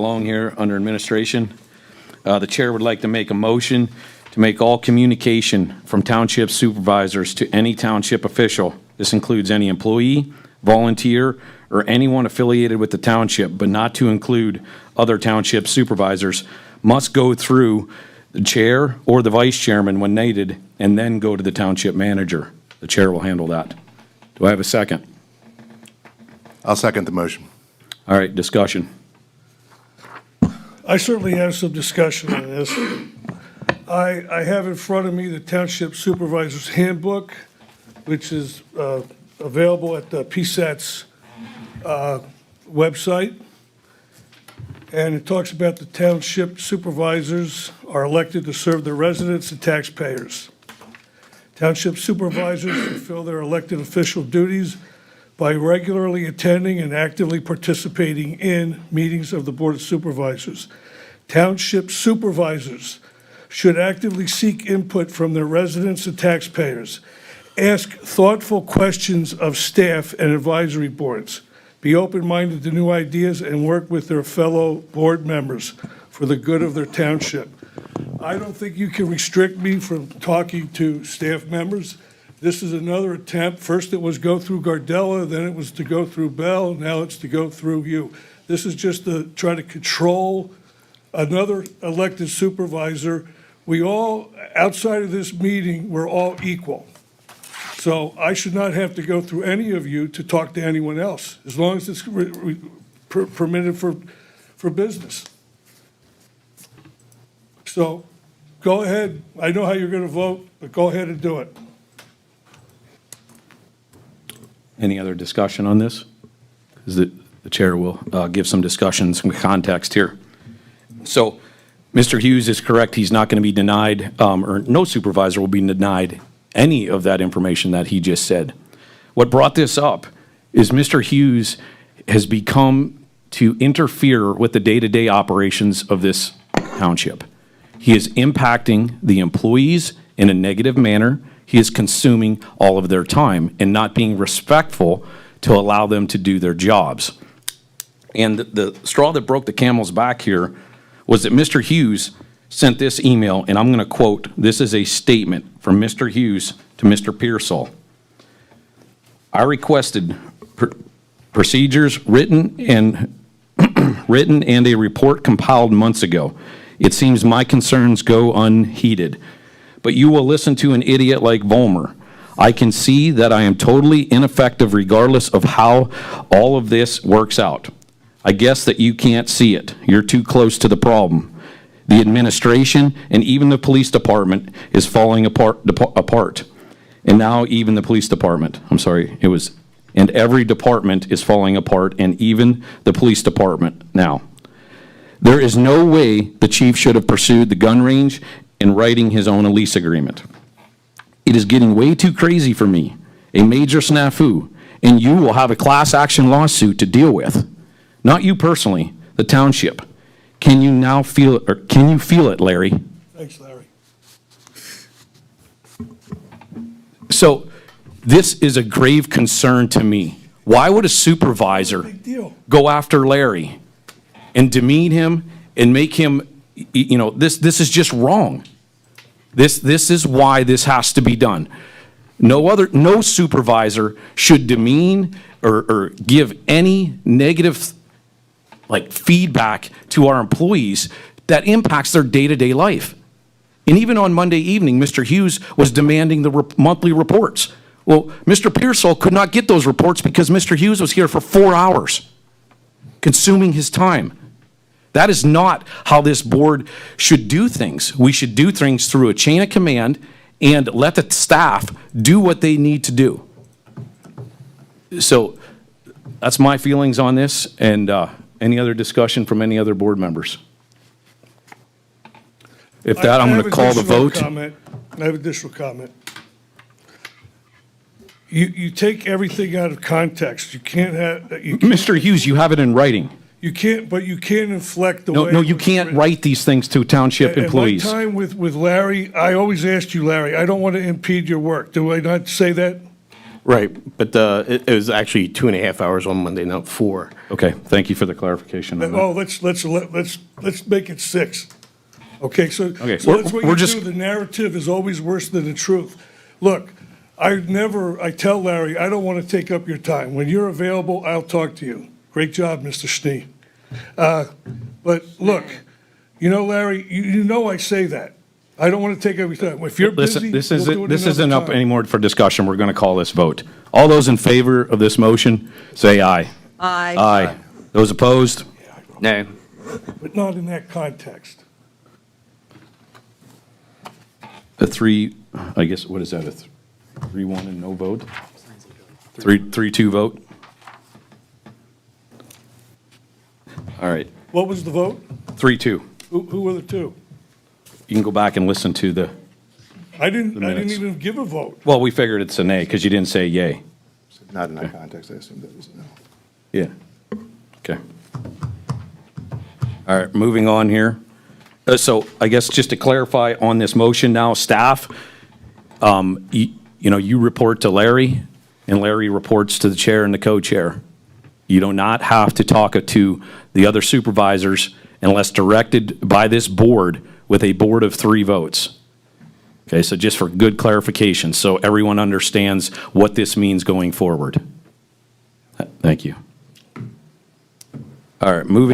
along here under administration. The chair would like to make a motion to make all communication from township supervisors to any township official. This includes any employee, volunteer, or anyone affiliated with the township, but not to include other township supervisors, must go through the chair or the vice chairman when needed, and then go to the township manager. The chair will handle that. Do I have a second? I'll second the motion. All right, discussion. I certainly have some discussion on this. I have in front of me the Township Supervisor's Handbook, which is available at the PSAT's website. And it talks about the township supervisors are elected to serve their residents and taxpayers. Township supervisors fulfill their elected official duties by regularly attending and actively participating in meetings of the Board of Supervisors. Township supervisors should actively seek input from their residents and taxpayers, ask thoughtful questions of staff and advisory boards, be open-minded to new ideas, and work with their fellow board members for the good of their township. I don't think you can restrict me from talking to staff members. This is another attempt. First it was go through Gardella, then it was to go through Bell, now it's to go through you. This is just to try to control another elected supervisor. We all, outside of this meeting, we're all equal. So I should not have to go through any of you to talk to anyone else, as long as it's permitted for business. So go ahead. I know how you're going to vote, but go ahead and do it. Any other discussion on this? Because the chair will give some discussion, some context here. So Mr. Hughes is correct. He's not going to be denied, or no supervisor will be denied any of that information that he just said. What brought this up is Mr. Hughes has become to interfere with the day-to-day operations of this township. He is impacting the employees in a negative manner. He is consuming all of their time and not being respectful to allow them to do their jobs. And the straw that broke the camel's back here was that Mr. Hughes sent this email, and I'm going to quote, this is a statement from Mr. Hughes to Mr. Pearsall. I requested procedures written and a report compiled months ago. It seems my concerns go unheeded, but you will listen to an idiot like Volmer. I can see that I am totally ineffective regardless of how all of this works out. I guess that you can't see it. You're too close to the problem. The administration and even the police department is falling apart. And now even the police department, and every department is falling apart, and even the police department now. There is no way the chief should have pursued the gun range in writing his own lease agreement. It is getting way too crazy for me, a major snafu, and you will have a class action lawsuit to deal with. Not you personally, the township. Can you now feel it, or can you feel it, Larry? Thanks, Larry. So this is a grave concern to me. Why would a supervisor Big deal. go after Larry and demean him and make him, this is just wrong. This is why this has to be done. No supervisor should demean or give any negative feedback to our employees that impacts their day-to-day life. And even on Monday evening, Mr. Hughes was demanding the monthly reports. Well, Mr. Pearsall could not get those reports because Mr. Hughes was here for 4 hours, consuming his time. That is not how this board should do things. We should do things through a chain of command and let the staff do what they need to do. So that's my feelings on this, and any other discussion from any other board members? If that, I'm going to call the vote. I have additional comment. You take everything out of context. You can't have. Mr. Hughes, you have it in writing. You can't, but you can't inflect the way. No, you can't write these things to township employees. At my time with Larry, I always asked you, Larry, I don't want to impede your work. Do I not say that? Right, but it was actually 2.5 hours on Monday, not 4. Okay, thank you for the clarification on that. Oh, let's make it 6. Okay, so Okay, so that's what we're you just- do. The narrative is always worse than the truth. Look, I tell Larry, I don't want to take up your time. When you're available, I'll talk to you. Great job, Mr. Schnee. But look, Larry, you know I say that. I don't want to take up your time. If you're busy, Listen, this we'll do isn't, it this another isn't up time. anymore for discussion. We're going to call this vote. All those in favor of this motion, say aye. Aye. Aye. Those opposed? No. But not in that context. A 3, I guess, what is that, a 3-1 and no vote? 3-2 vote? All right, What was the vote? 3-2. Who were the two? You can go back and listen to the, I didn't minutes. even give a vote. well, we figured it's a nay because you didn't say yay. Not in that context, I assume that was no. Yeah. Okay. All right, moving on here. So I guess just to clarify on this motion now, staff, you report to Larry, and Larry reports to the chair and the co-chair. You do not have to talk to the other supervisors unless directed by this board with a board of 3 votes. Okay, so just for good clarification, so everyone understands what this means going forward. Thank you. All right, moving.